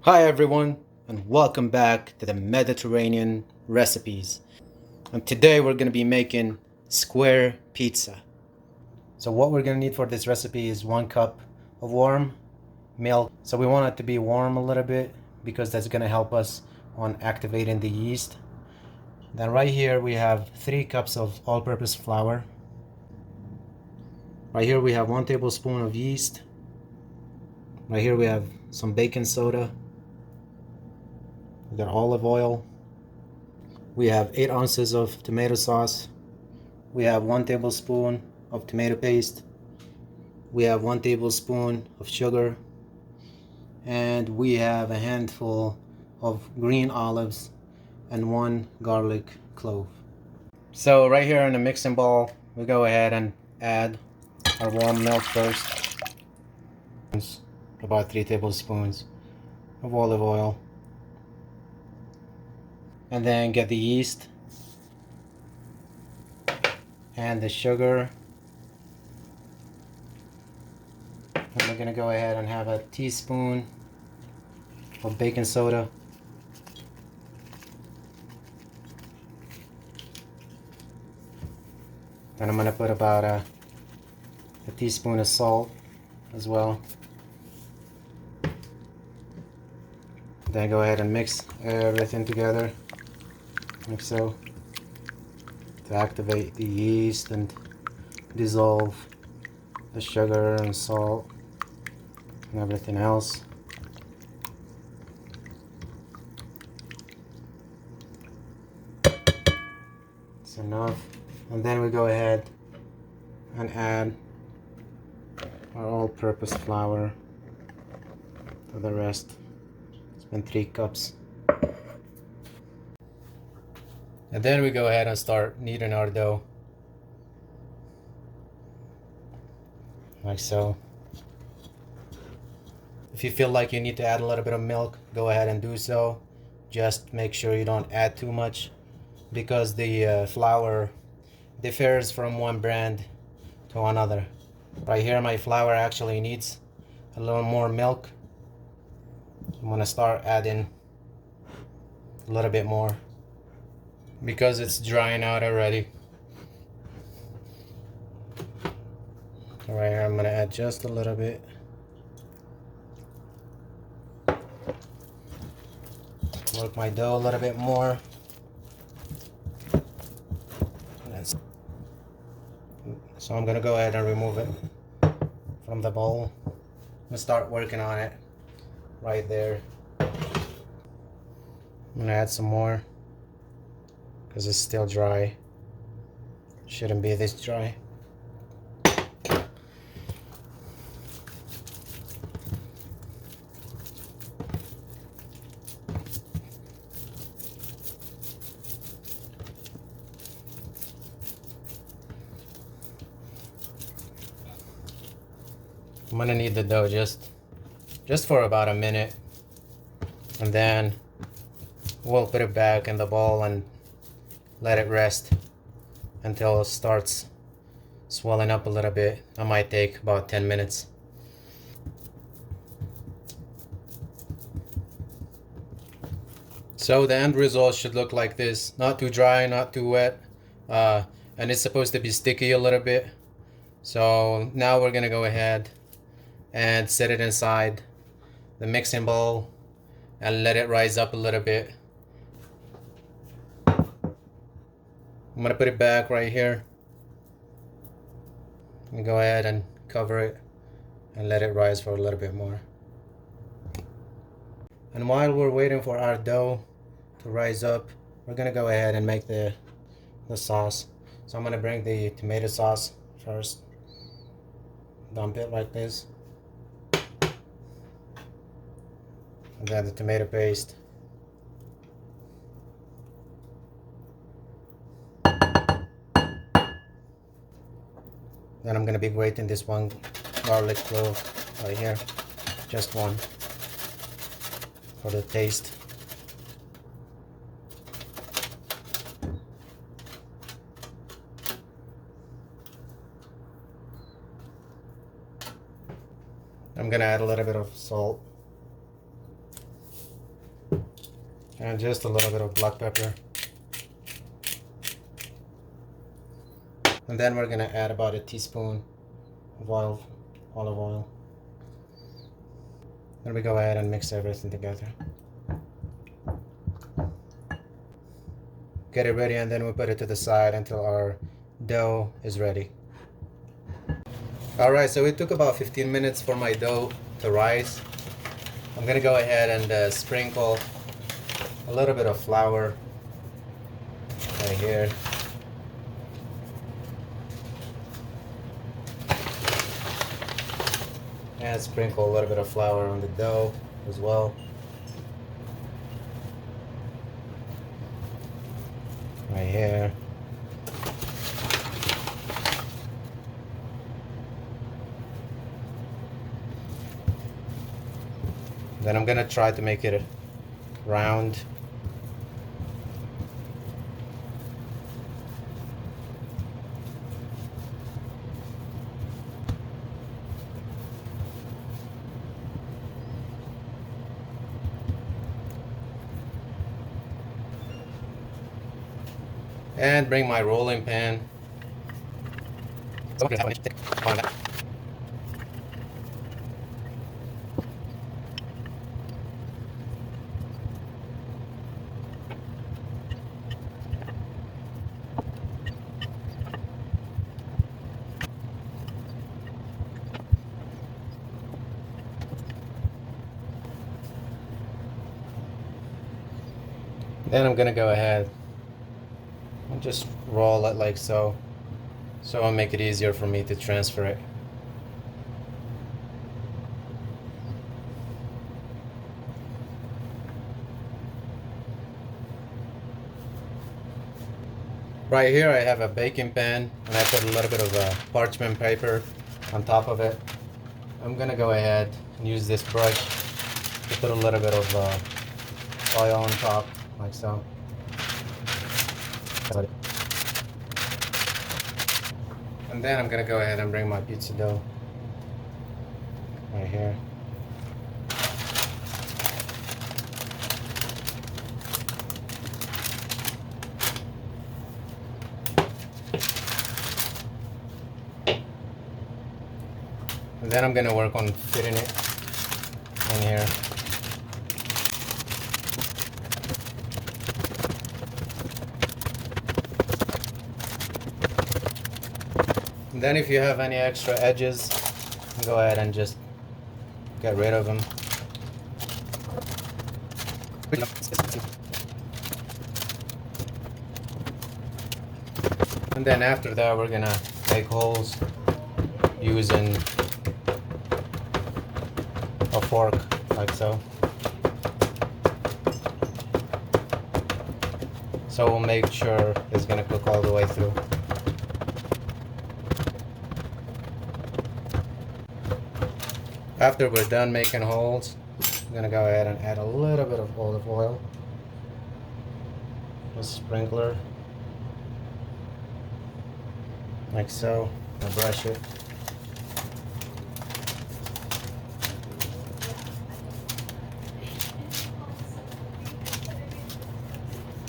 Hi everyone, and welcome back to the Mediterranean recipes. And today we're going to be making square pizza. So what we're going to need for this recipe is 1 cup of warm milk. So we want it to be warm a little bit because that's going to help us on activating the yeast. Then right here we have 3 cups of all-purpose flour. Right here we have 1 tablespoon of yeast. Right here we have some baking soda. We got olive oil. We have 8 ounces of tomato sauce. We have 1 tablespoon of tomato paste. We have 1 tablespoon of sugar. And we have a handful of green olives and 1 garlic clove. So right here in the mixing bowl, we go ahead and add our warm milk first. About 3 tablespoons of olive oil. And then get the yeast and the sugar. And we're going to go ahead and have a teaspoon of baking soda. And I'm going to put about a teaspoon of salt as well. Then go ahead and mix everything together, like so, to activate the yeast and dissolve the sugar and salt and everything else. It's enough. And then we go ahead and add our all-purpose flour to the rest. It's been 3 cups. And then we go ahead and start kneading our dough, like so. If you feel like you need to add a little bit of milk, go ahead and do so. Just make sure you don't add too much, because the flour differs from one brand to another. Right here my flour actually needs a little more milk. I'm gonna start adding a little bit more because it's drying out already. Right here I'm gonna add just a little bit. Work my dough a little bit more. So I'm gonna go ahead and remove it from the bowl. I'm gonna start working on it right there. I'm gonna add some more because it's still dry. Shouldn't be this dry. I'm gonna knead the dough just for about a minute, and then we'll put it back in the bowl and let it rest until it starts swelling up a little bit. That might take about 10 minutes. So the end result should look like this. Not too dry, not too wet, and it's supposed to be sticky a little bit. So now we're gonna go ahead and set it inside the mixing bowl and let it rise up a little bit. I'm gonna put it back right here and go ahead and cover it and let it rise for a little bit more. And while we're waiting for our dough to rise up, we're gonna go ahead and make the sauce. So I'm gonna bring the tomato sauce first, dump it like this, and then the tomato paste. Then I'm gonna be grating this 1 garlic clove right here, just 1 for the taste. I'm gonna add a little bit of salt. and just a little bit of black pepper. And then we're gonna add about a teaspoon of olive oil. Then we go ahead and mix everything together. Get it ready, and then we put it to the side until our dough is ready. Alright, so it took about 15 minutes for my dough to rise. I'm gonna go ahead and sprinkle a little bit of flour right here. And sprinkle a little bit of flour on the dough as well. Right here. Then I'm gonna try to make it round. And bring my rolling pan. Then I'm gonna go ahead and just roll it like so it'll make it easier for me to transfer it. Right here I have a baking pan, and I put a little bit of parchment paper on top of it. I'm gonna go ahead and use this brush to put a little bit of oil on top like so. And then I'm gonna go ahead and bring my pizza dough right here. And then I'm gonna work on fitting it in here. And then if you have any extra edges, go ahead and just get rid of them. And then after that, we're gonna make holes using a fork like so. So we'll make sure it's gonna cook all the way through. After we're done making holes, I'm gonna go ahead and add a little bit of olive oil. A sprinkler. Like so. I'll brush it.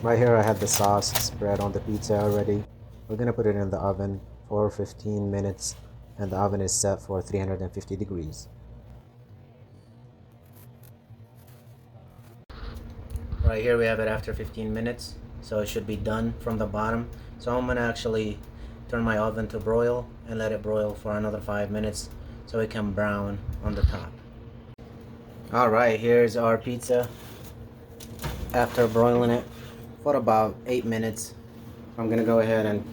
Right here I have the sauce spread on the pizza already. We're gonna put it in the oven for 15 minutes, and the oven is set for 350 degrees. Right here we have it after 15 minutes, so it should be done from the bottom. So I'm gonna actually turn my oven to broil and let it broil for another 5 minutes so it can brown on the top. Alright, here's our pizza after broiling it for about 8 minutes. I'm gonna go ahead and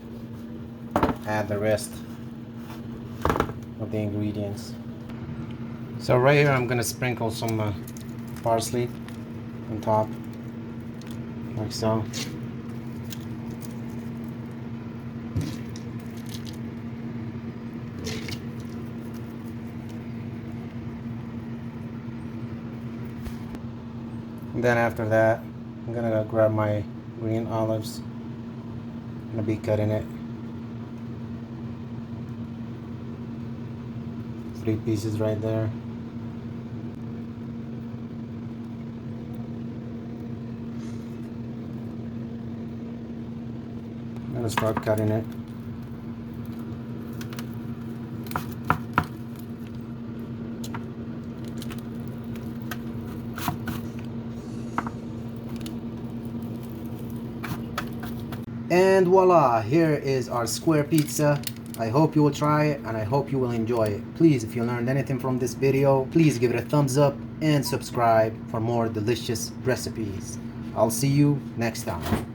add the rest of the ingredients. So right here I'm gonna sprinkle some parsley on top like so. And then after that, I'm gonna go grab my green olives. I'm gonna be cutting it 3 pieces right there. I'm gonna start cutting it. And voila, here is our square pizza. I hope you will try it and I hope you will enjoy it. Please, if you learned anything from this video, please give it a thumbs up and subscribe for more delicious recipes. I'll see you next time.